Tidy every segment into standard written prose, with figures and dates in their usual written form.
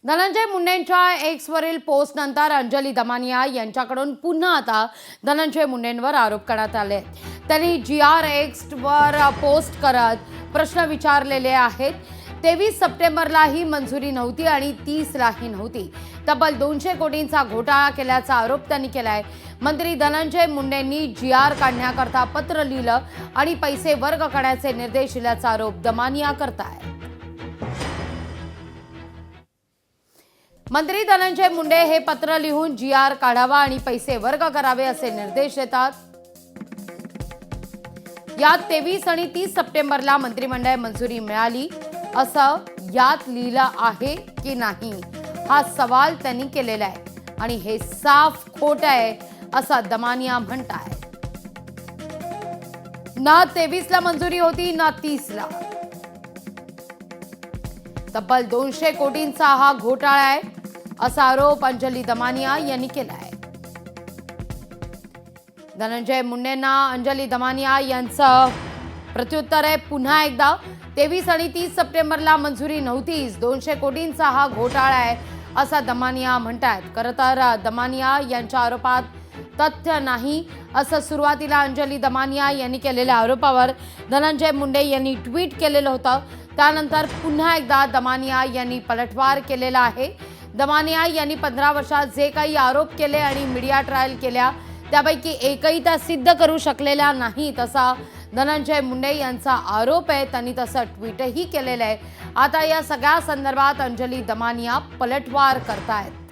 धनंजय मुंडेंच्या एक्सवरील पोस्टनंतर अंजली दमानिया यांच्याकडून पुन्हा आता धनंजय मुंडेंवर आरोप करण्यात आले। त्यांनी GRXवर पोस्ट करत प्रश्न विचारलेले आहेत। 23 सप्टेंबरला ही मंजुरी नव्हती आणि 30ला ही नव्हती। तब्बल 200 कोटींचा घोटाळा केल्याचा आरोप त्यांनी केलाय। मंत्री धनंजय मुंडेंनी GR काढण्याकरता पत्र लिहिलं आणि पैसे वर्ग करण्याचे निर्देश दिल्याचा आरोप दमानिया करतायत। मंत्री धनंजय मुंडे हे पत्र लिहून GR काढावा आणि पैसे वर्ग करावे असे निर्देश देतात। यात 23 आणि 30 सप्टेंबरला मंत्रिमंडळ मंजुरी मिळाली असं यात लिहिलं आहे की नाही हा सवाल त्यांनी केलेला आहे आणि हे साफ खोटं आहे असं दमानिया म्हणतायत। ना 23ला मंजुरी होती ना 30ला। तब्बल 200 कोटींचा हा घोटाळा आहे असा आरोप अंजली दमानिया यांनी केलाय। धनंजय मुंडेंना अंजली दमानिया यांचं प्रत्युत्तर आहे पुन्हा एकदा। 23 आणि 30 सप्टेंबरला मंजुरी नव्हतीच, 200 कोटींचा हा घोटाळा आहे असा दमानिया म्हणतायत। खरं तर दमानिया यांच्या आरोपात तथ्य नाही असं सुरुवातीला अंजली दमानिया यांनी केलेल्या आरोपावर धनंजय मुंडे यांनी ट्विट केलेलं होतं। त्यानंतर पुन्हा एकदा दमानिया यांनी पलटवार केलेला आहे। दमानिया यांनी 15 वर्षात जे काही आरोप केले आणि मीडिया ट्रायल केल्या त्यापैकी एकही त्या सिद्ध करू शकलेल्या नाहीत असा धनंजय मुंडे यांचा आरोप आहे। त्यांनी तसं ट्विटही केलेलं आहे। आता या सगळ्या संदर्भात अंजली दमानिया पलटवार करतायत।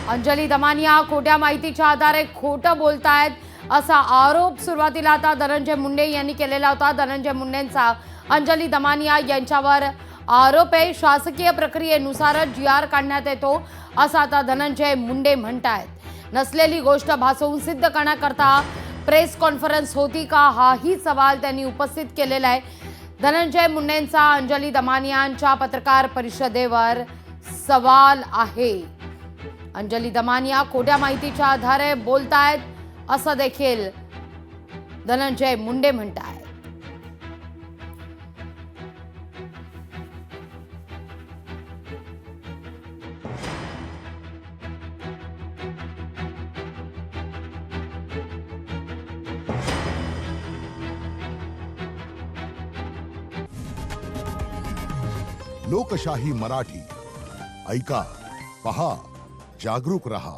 अंजली दमानिया खोट्या माहितीच्या आधारे खोटं बोलतायत असा आरोप सुरुवातीला आता धनंजय मुंडे यांनी केलेला होता। धनंजय मुंडेंचा अंजली दमानिया यांच्यावर आरोप आहे। शासकीय प्रक्रियेनुसारच GR काढण्यात येतो असं आता धनंजय मुंडे म्हणतायत। नसलेली गोष्ट भासवून सिद्ध करण्याकरता प्रेस कॉन्फरन्स होती का हाही सवाल त्यांनी उपस्थित केलेला आहे। धनंजय मुंडेंचा अंजली दमानियांच्या पत्रकार परिषदेवर सवाल आहे। अंजली दमानिया खोट्या माहितीच्या आधारे बोलतायत असं देखील धनंजय मुंडे म्हणतायत। लोकशाही मराठी ऐका, पहा, जागरूक रहा।